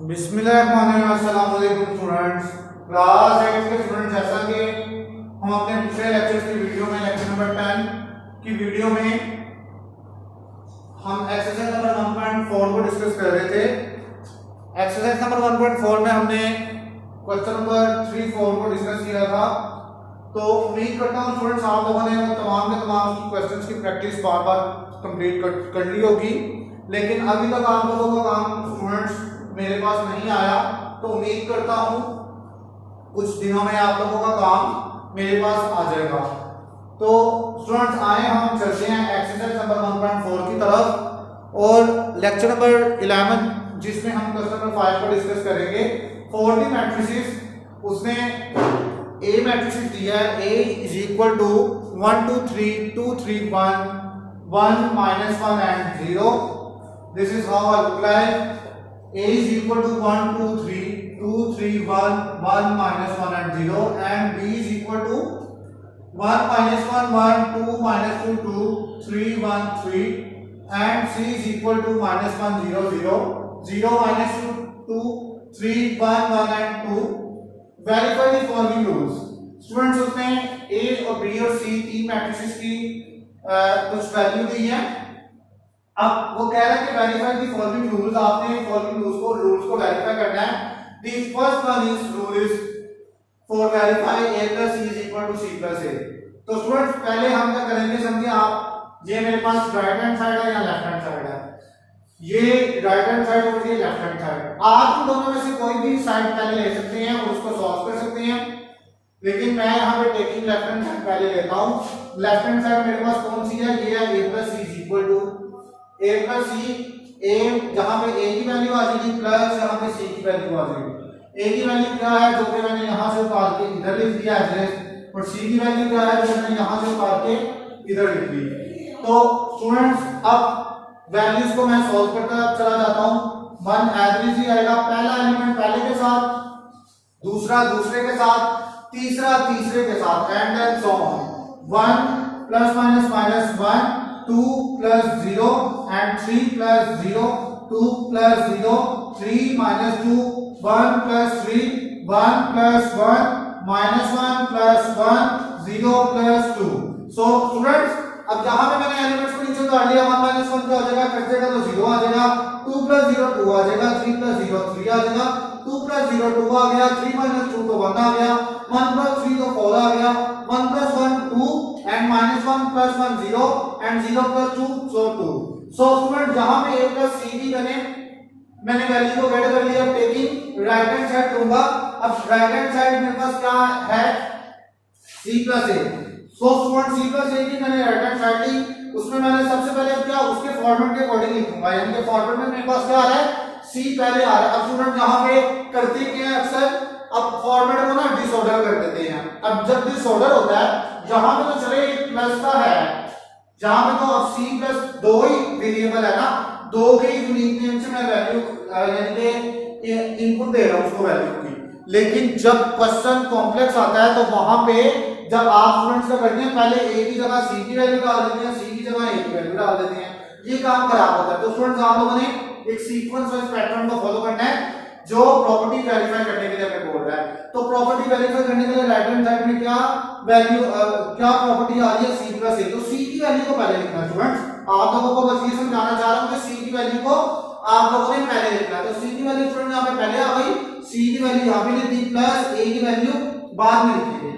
बिस्मिल्लाहिर्रहमानिर्रहीम students, class 8 के students, जैसा कि हम अपने पिछले लेक्चर्स की वीडियो में लेक्चर नंबर 10 की वीडियो में हम एक्सरसाइज नंबर 1.4 को डिस्कस कर रहे थे। एक्सरसाइज नंबर 1.4 में हमने क्वेश्चन नंबर 3, 4 को डिस्कस किया था। तो उम्मीद करता हूँ स्टूडेंट्स आप लोगों ने तमाम के तमाम क्वेश्चंस की प्रैक्टिस बार बार कंप्लीट कर ली होगी, लेकिन अभी तक आप लोगों का काम स्टूडेंट्स मेरे पास नहीं आया। तो उम्मीद करता हूँ कुछ दिनों में आप लोगों का काम मेरे पास आ जाएगा। तो स्टूडेंट्स आए हम चलते हैं एक्सरसाइज नंबर 1.4 की तरफ और लेक्चर नंबर 11 जिसमें हम क्वेश्चन नंबर 5 को डिस्कस करेंगे। 40 मैट्रिसेस, उसने ए मैट्रिक्स दिया है, A is equal to 1 2 3 2 3 1 1 -1 and 0। This is how I apply A is equal to 1 2 3 2 3 1 1 -1 and 0 and B is equal to 1 -1 1 2 -2 2 3 1 3 and C is equal to -1 0 0 0 -2 2 3 1 1 and 2। Verify the following rules. Students उसने A और B और C तीन matrices की कुछ value दी है। अब वो कह रहा है कि वेरीफाई द फॉलोइंग रूल्स, आपने फॉलोइंग रूल्स को वेरीफाई करना है। The first one is rule is for verify A plus C is equal to C plus A। तो स्टूडेंट्स पहले हम क्या करेंगे, समझिए आप, ये मेरे पास राइट हैंड साइड है या लेफ्ट हैंड साइड है, ये राइट हैंड साइड और ये लेफ्ट हैंड साइड। आप इन दोनों में से कोई भी साइड पहले ले सकते हैं और उसको सॉल्व कर सकते हैं, लेकिन मैं यहाँ पे टेकिंग लेफ्ट हैंड साइड पहले लेता हूँ। लेफ्ट हैंड साइड मेरे पास कौन सी है, ये है A plus C is equal to A plus C। A जहां पे A की वैल्यू आ जाएगी प्लस यहां पे C की वैल्यू आ जाएगी। A की वैल्यू क्या है जो कि मैंने यहां से उतार के इधर लिख दिया एड्रेस, और C की वैल्यू क्या है जो मैंने यहां से उतार के इधर लिख दी। तो स्टूडेंट्स अब वैल्यूज को मैं सॉल्व करता चला जाता हूं। 1 एवरेज ही आएगा, पहला एलिमेंट पहले के साथ, दूसरा दूसरे के साथ, तीसरा तीसरे के साथ and then so on. 1 plus minus minus 1 2 plus 0 and 3 plus 0 2 plus 0 3 minus 2 1 plus 3 1 plus 1 minus 1 plus 1 0 plus 2। so students अब जहां पे मैंने एलिमेंट्स को नीचे उतार लिया, 1 minus 1 क्या हो जाएगा, कट जाएगा तो 0 आ जाएगा, 2 plus 0 2 आ जाएगा, 3 plus 0 3 आ जाएगा, 2 plus 0 2 आ गया, 3 minus 2 तो 1 आ गया, 1 plus 3 तो 4 आ गया, 1 plus 1 2 and minus 1 plus 1 0 and 0 plus 2 so 2। so student जहां पे A plus C की मैंने वैल्यू को गेट कर लिया, टेकिंग राइट हैंड साइड लूंगा। अब राइट हैंड साइड मेरे पास क्या है, C plus A। so student C plus A की मैंने राइट हैंड साइड ली, उसमें मैंने सबसे पहले क्या उसके फॉर्मेट के अकॉर्डिंग लिखूंगा, यानी कि फॉर्मेट में मेरे पास क्या आ रहा है, C पहले आ रहा है। अब स्टूडेंट यहां पे करते क्या है अक्सर, अब फॉर्मेट को ना डिसऑर्डर कर देते हैं। अब जब डिसऑर्डर होता है, जहां पे तो चले एक प्लस का है, जहां पे तो अब C प्लस दो ही वेरिएबल है ना, दो के यूनिक नेम से मैं वैल्यू यानी कि इनपुट दे रहा हूं उसको वैल्यू की। लेकिन जब क्वेश्चन कॉम्प्लेक्स आता है तो वहां पे जब आप स्टूडेंट्स क्या करते हैं, पहले A की जगह C की वैल्यू डाल देते हैं, C की जगह A की वैल्यू डाल देते हैं, ये काम खराब होता है। तो स्टूडेंट्स आप लोगों ने एक सीक्वेंस वाइज पैटर्न को फॉलो करना है जो प्रॉपर्टी वेरीफाई करने के लिए हमें बोल रहा है। तो प्रॉपर्टी वेरीफाई करने के लिए राइट हैंड साइड में क्या वैल्यू क्या प्रॉपर्टी आ रही है, C plus A। तो C की वैल्यू को पहले लिखना है स्टूडेंट्स, आप लोगों को बस ये समझाना चाह रहा हूं कि C की वैल्यू को आप लोगों ने पहले लिखना है। तो C की वैल्यू स्टूडेंट यहां पे पहले आ गई, C की वैल्यू यहां पे लिख दी, प्लस A की वैल्यू बाद में लिखी गई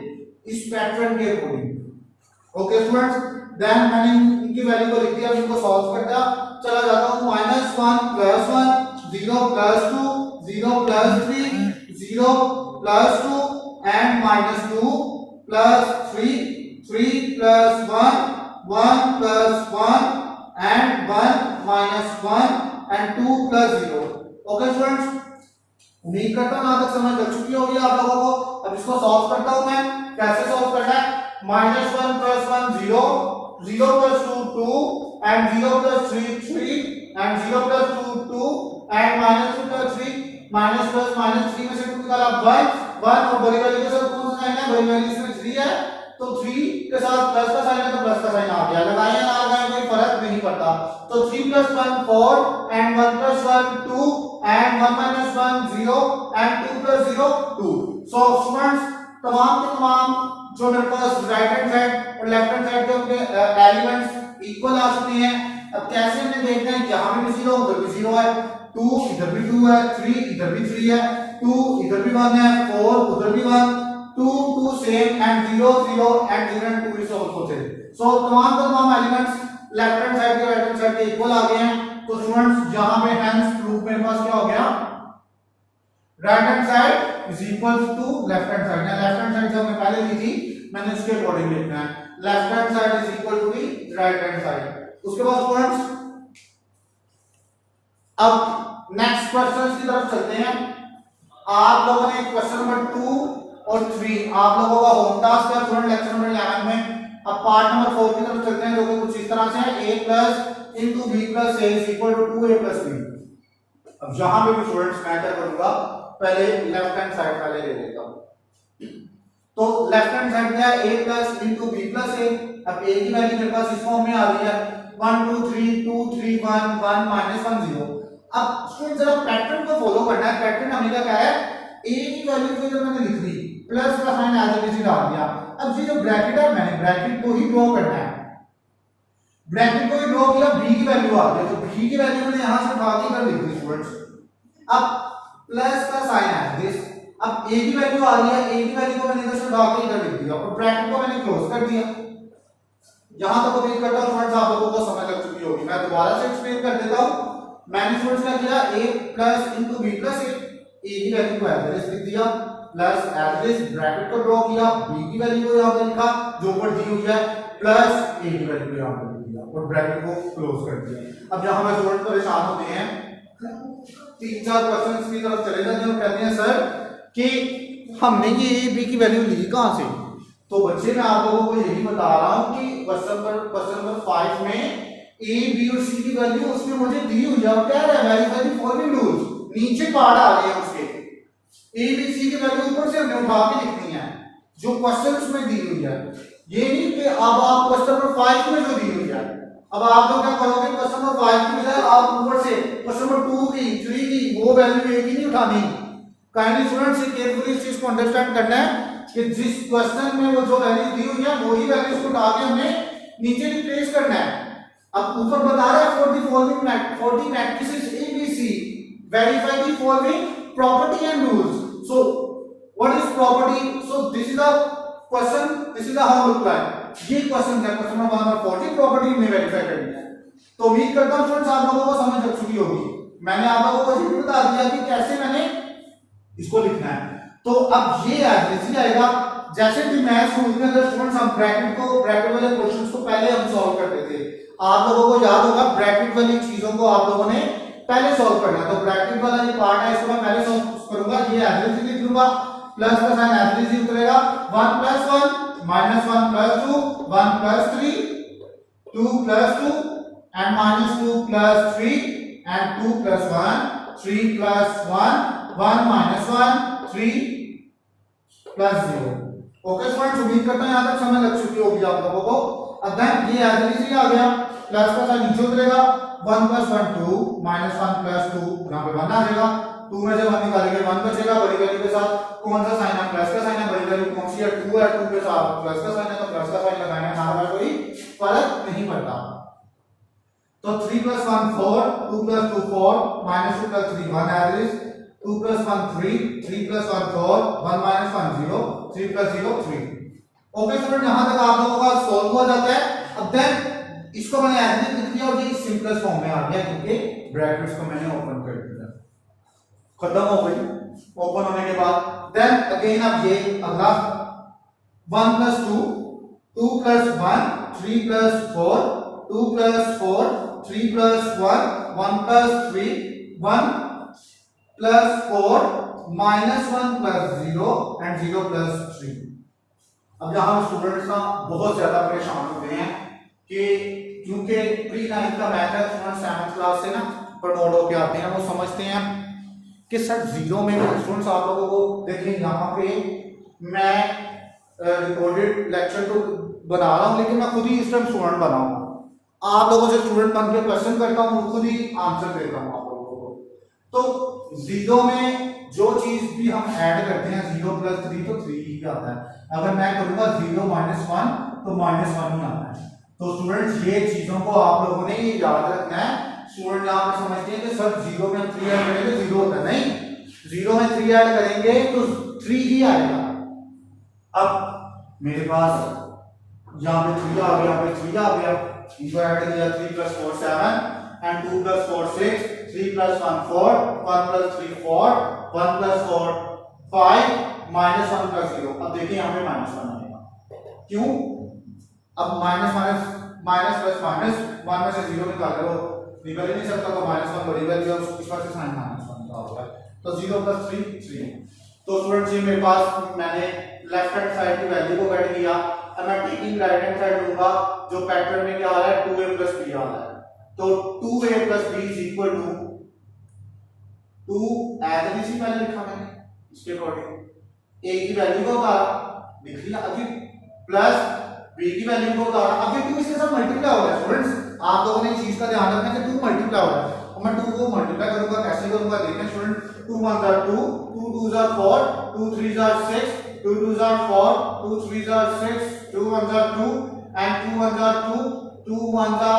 इस पैटर्न के अकॉर्डिंग। ओके स्टूडेंट्स, देन मैंने इनकी वैल्यू को लिख दिया, अब इनको सॉल्व करता चला जाता हूं। -1 plus 1 0 plus 2 0 plus 3 0 plus 2 and -2 plus 3 3 plus 1 1 plus 1 and 1 minus 1 and 2 plus 0। Okay students, उम्मीद करता हूं यहां तक समझ लग चुकी होगी आप लोगों को। अब इसको सॉल्व करता हूं मैं, कैसे सॉल्व करना है, -1 plus 1 0 0 plus 2 2 and 0 plus 3 3 and 0 plus 2 2 and -2 plus 3 minus plus minus 3 में से 2 निकाला 1 1 और बड़ी वैल्यू के साथ कौन सा साइन है, बड़ी वैल्यू इसमें 3 है, तो 3 के साथ प्लस का साइन है तो प्लस का साइन आ गया। लगाए या ना लगाए कोई फर्क नहीं पड़ता। पता, तो 3 + 1 4 and 1 + 1 2 and 1 - 1 0 and 2 + 0 2। So students तमाम के तमाम जो मेरे पास राइट हैंड साइड और लेफ्ट हैंड साइड के उनके एलिमेंट्स इक्वल आ चुके हैं। अब कैसे हमने देखना है, यहां भी 0 उधर भी 0 है, 2 इधर भी 2 है, 3 इधर भी 3 है, 2 इधर भी 1 है, 4 उधर भी 1, 2 2 same and 0 0 and 0 and 2 is also same. So तमाम एलिमेंट्स लेफ्ट हैंड साइड के राइट हैंड साइड के इक्वल आ गए हैं। तो स्टूडेंट्स यहां पे हेंस प्रूफ मेरे पास क्या हो गया, right hand side is equal to left hand side. Left hand side जो हमने पहले ली थी मैंने उसके अकॉर्डिंग लिखना है, left hand side is equal to the right hand side. उसके बाद स्टूडेंट्स अब नेक्स्ट क्वेश्चन की तरफ चलते हैं। आप लोगों ने क्वेश्चन नंबर 2 और 3 आप लोगों का होम टास्क है स्टूडेंट लेक्चर नंबर 11 में। अब पार्ट नंबर 4 की तरफ चलते हैं जो कि कुछ इस तरह से है, a + into b + a is equal to 2a + b। अब यहां पे भी स्टूडेंट्स मैं क्या करूंगा, पहले लेफ्ट हैंड साइड पहले ले लेता हूं। तो लेफ्ट हैंड साइड क्या है, a + into b + a। अब a की वैल्यू मेरे पास इस फॉर्म में आ रही है 1 2 3 2 3 1 1 - 1 0। अब स्टूडेंट जरा पैटर्न को फॉलो करना है। पैटर्न हमने क्या है, a की वैल्यू को जब मैंने लिख दी प्लस का साइन एज इट इज डाल दिया। अब ये जो ब्रैकेट है मैंने ब्रैकेट को ही ड्रॉ करना है, ब्रैकेट को ही ड्रॉ किया, b की वैल्यू आ गई, तो b की वैल्यू मैंने यहां से उठा के इधर लिख दी स्टूडेंट्स। अब प्लस का साइन एज दिस, अब a की वैल्यू आ रही है, a की वैल्यू को मैंने इधर से उठा के इधर लिख दिया और ब्रैकेट को मैंने क्लोज कर दिया। यहां तक उम्मीद करता हूं स्टूडेंट्स आप लोगों को समझ लग चुकी होगी। मैं दोबारा से एक्सप्लेन कर देता हूं। मैंने स्टूडेंट्स क्या किया, a + into b + a, a की वैल्यू को एज इट इज लिख दिया, plus as it is bracket को ड्रॉ किया, b की वैल्यू को यहां पे लिखा जो ऊपर दी हुई है, प्लस a की वैल्यू को यहां पे लिख दिया और ब्रैकेट को क्लोज कर दिया। अब यहां पे स्टूडेंट परेशान होते हैं, 3-4 क्वेश्चंस की तरफ चले जाते हैं और कहते हैं सर कि हमने ये a b की वैल्यू ली कहां से। तो बच्चे मैं आप लोगों को यही बता रहा हूं कि क्वेश्चन नंबर 5 में a b और c की वैल्यू उसमें मुझे दी हुई है और कह रहा है वेरीफाई द फॉलोइंग रूल्स, नीचे पार्ट आ रहे हैं उसके, a b c की वैल्यू ऊपर से हमने उठा के लिखनी है जो क्वेश्चन उसमें दी हुई है। ये नहीं कि अब आप क्वेश्चन नंबर 5 में जो दी हुई है, अब आप लोग क्या करोगे, क्वेश्चन नंबर 5 की बजाय आप ऊपर से क्वेश्चन नंबर 2 की 3 की वो वैल्यू एक ही नहीं उठानी। काइंडली स्टूडेंट्स ये केयरफुली इस चीज को अंडरस्टैंड करना है कि जिस क्वेश्चन में वो जो वैल्यू दी हुई है वही वैल्यू को उठा के हमने नीचे रिप्लेस करना है। अब ऊपर बता रहा है for the following 40 matrices ABC verify the following property and rules। so what is property, so this is the question, this is the how look like। ये क्वेश्चन है, क्वेश्चन नंबर 1 और 40 प्रॉपर्टी में वेरीफाई करनी है। तो उम्मीद करता हूं स्टूडेंट्स आप लोगों को समझ लग चुकी होगी। मैंने आप लोगों को ये भी बता दिया कि कैसे मैंने इसको लिखना है। तो अब ये एज आएगा जैसे कि मैथ्स रूल में अगर स्टूडेंट्स हम ब्रैकेट वाले क्वेश्चंस को पहले हम सॉल्व करते थे, आप लोगों को याद होगा ब्रैकेट वाली चीजों को आप लोगों ने पहले सॉल्व करना है। तो ब्रैकेट वाला ये पार्ट है इसको मैं पहले सॉल्व करूंगा, ये एवरेज लिख लूंगा, प्लस का साइन एवरेज ही उतरेगा, 1 + 1 -1 + 2 1 + 3 2 + 2 and -2 + 3 and 2 + 1 3 + 1 1 -1 3 + 0। ओके स्टूडेंट्स उम्मीद करता हूं यहां तक समझ लग चुकी होगी आप लोगों को। अब देन ये एवरेज ही आ गया, प्लस का साइन नीचे उतरेगा, 1 + 1 2 -1 + 2 यहां पे 1 आ जाएगा, 2 में से 1 निकालेंगे 1 बचेगा, बड़ी वैल्यू के साथ कौन सा साइन है, प्लस का साइन है, बड़ी वैल्यू कौन सी है 2 है, 2 के साथ प्लस का साइन है तो प्लस का साइन लगाना है, हर बार कोई फर्क नहीं पड़ता। तो 3 + 1 4 2 + 2 4 -2 + 3 1 एवरेज, 2 + 1 3 3 + 1 4 1 - 1 0 3 + 0 3। ओके स्टूडेंट यहां तक आप लोगों का सॉल्व हो जाता है। अब देन इसको मैंने ऐसे लिख दिया और ये सिंपलेस्ट फॉर्म में आ गया क्योंकि ब्रैकेट्स को मैंने ओपन कर दिया, खत्म हो गई। ओपन होने के बाद देन अगेन अब ये अगला 1 + 2 2 + 1 3 + 4 2 + 4 3 + 1 1 + 3 1 + 4 -1 + 0 and 0 + 3। अब यहां स्टूडेंट्स ना बहुत ज्यादा परेशान होते हैं कि क्योंकि प्री 9 का मैथ है, स्टूडेंट 7th क्लास से ना प्रमोट होके आते हैं, वो समझते हैं कि सर जीरो में स्टूडेंट्स आप लोगों को देखिए यहाँ पे मैं रिकॉर्डेड लेक्चर तो बना रहा हूँ लेकिन मैं खुद ही इस टाइम स्टूडेंट बना हूँ। आप लोगों से स्टूडेंट बन के क्वेश्चन करता हूँ, खुद ही आंसर देता हूँ आप लोगों को। तो जीरो में जो चीज भी हम ऐड करते हैं 0 + 3 तो 3 ही आता है। अगर मैं करूंगा 0 - 1 तो -1 ही आता है। तो स्टूडेंट्स ये चीजों को आप लोगों ने याद रखना है। स्टूडेंट यहाँ पे समझते हैं कि सर 0 में 3 ऐड करेंगे 0 होता है, नहीं, 0 में 3 ऐड करेंगे तो 3 ही आएगा। अब मेरे पास यहाँ पे 3 आ गया, यहाँ पे 3 आ गया, इनको ऐड किया 3 + 4 7 and 2 + 4 6, 3 + 1 4, 1 + 3 4, 1 + 4 5, -1 + 0। अब देखिए यहाँ पे -1 आएगा, क्यों? अब माइनस प्लस माइनस 1 में से 0 निकाल लो, निकल ही नहीं सकता, तो -1 बड़ी वैल्यू है, इस बार से साइन -1 का होगा, तो 0 + 3 3। तो स्टूडेंट्स ये मेरे पास मैंने लेफ्ट हैंड साइड की वैल्यू को ऐड किया। अब मैं टेकिंग राइट हैंड साइड लूंगा, जो पैटर्न में क्या आ रहा है 2a + b आ रहा है, तो 2a + b = 2 as it is पहले लिखा मैंने, इसके अकॉर्डिंग a की वैल्यू को उतारा लिख लिया, अभी प्लस b की वैल्यू को उतारा, अभी 2 इसके साथ मल्टीप्लाई हो रहा है। स्टूडेंट्स आप लोगों ने इस चीज का ध्यान रखना है कि 2 मल्टीप्लाई हो रहा है, और मैं 2 को मल्टीप्लाई करूंगा, कैसे करूंगा देखें स्टूडेंट। 2 × 1 = 2, 2 × 2 = 4, 2 × 3 = 6, 2 × 2 = 4, 2 × 3 = 6, 2 × 1 = 2 and 2 × 1 = 2, 2 × 1 =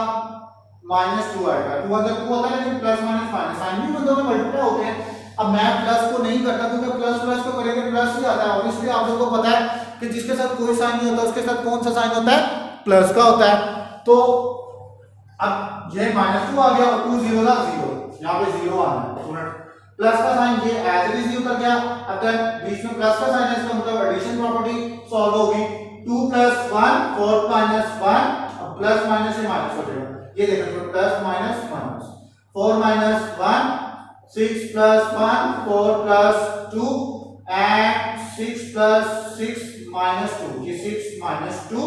-2 आएगा। 2 × 1 = 2 होता है, लेकिन प्लस माइनस माइनस साइन भी दोनों में मल्टीप्लाई होते हैं। अब मैं प्लस को नहीं करता, क्योंकि प्लस प्लस को करेंगे प्लस ही आता है। ऑब्वियसली आप लोगों को पता है कि जिसके साथ कोई साइन नहीं होता उसके साथ कौन सा साइन होता है, प्लस का होता है। तो अब ये -2 आ गया और 2 0 था 0, यहाँ पे 0 आना है स्टूडेंट। प्लस का साइन ये एज इट इज उतर गया, अगर बीच में प्लस का साइन है इसका मतलब एडिशन प्रॉपर्टी सॉल्व होगी। 2 + 1 4 - 1, अब प्लस माइनस से माइनस हो जाएगा, ये देखो प्लस माइनस माइनस, 4 - 1 6 + 1 4 + 2 and 6 + 6 - 2, ये 6 - 2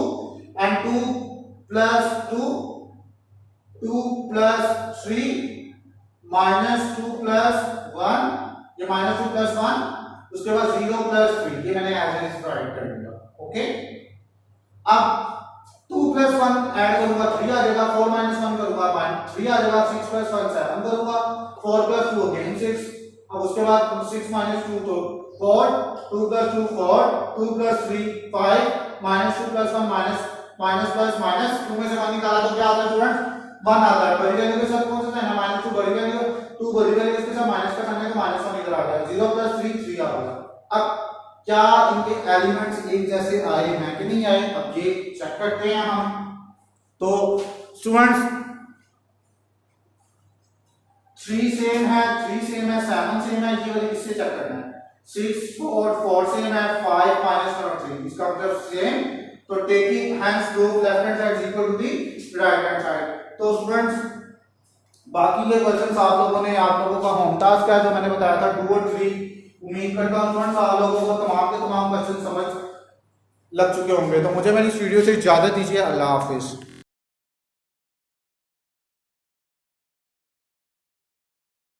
and 2 + 2 2 + 3 -2 + 1, ये -2 + 1, उसके बाद 0 + 3, ये मैंने एज इट इज राइट कर दिया। ओके, अब 2 + 1 ऐड करूंगा 3 आ जाएगा, 4 - 1 करूंगा 3 आ जाएगा, 6 + 1 7 करूंगा, 4 + 2 अगेन 6, अब उसके बाद 6 - 2 तो 4, 2 + 2 4, 2 + 3 5, -2 + 1 माइनस प्लस माइनस 2 में से 1 निकाला तो क्या आता है स्टूडेंट 1 आता है। बड़ी वैल्यू के साथ कौन सा साइन है -2, बड़ी वैल्यू 2 बड़ी वैल्यू इसके साथ माइनस का साइन है तो -1 इधर आ गया, 0 + 3 3 आ गया। अब क्या इनके एलिमेंट्स एक जैसे आए हैं कि नहीं आए, अब ये चेक करते हैं हम। तो स्टूडेंट्स 3 सेम है, 3 सेम है, 7 सेम है, ये वाली किससे चेक करना है, 6 और 4 सेम है, 5 - 3 इसका मतलब सेम, तो taking hands proof left hand side equal to the right hand side. तो स्टूडेंट्स बाकी के क्वेश्चंस आप लोगों ने, आप लोगों का होम टास्क है जो मैंने बताया था 2 और 3, उम्मीद करता हूं स्टूडेंट्स आप लोगों को तमाम के तमाम क्वेश्चन समझ लग चुके होंगे। तो मुझे मेरी इस वीडियो से इजाजत दीजिए, अल्लाह हाफिज।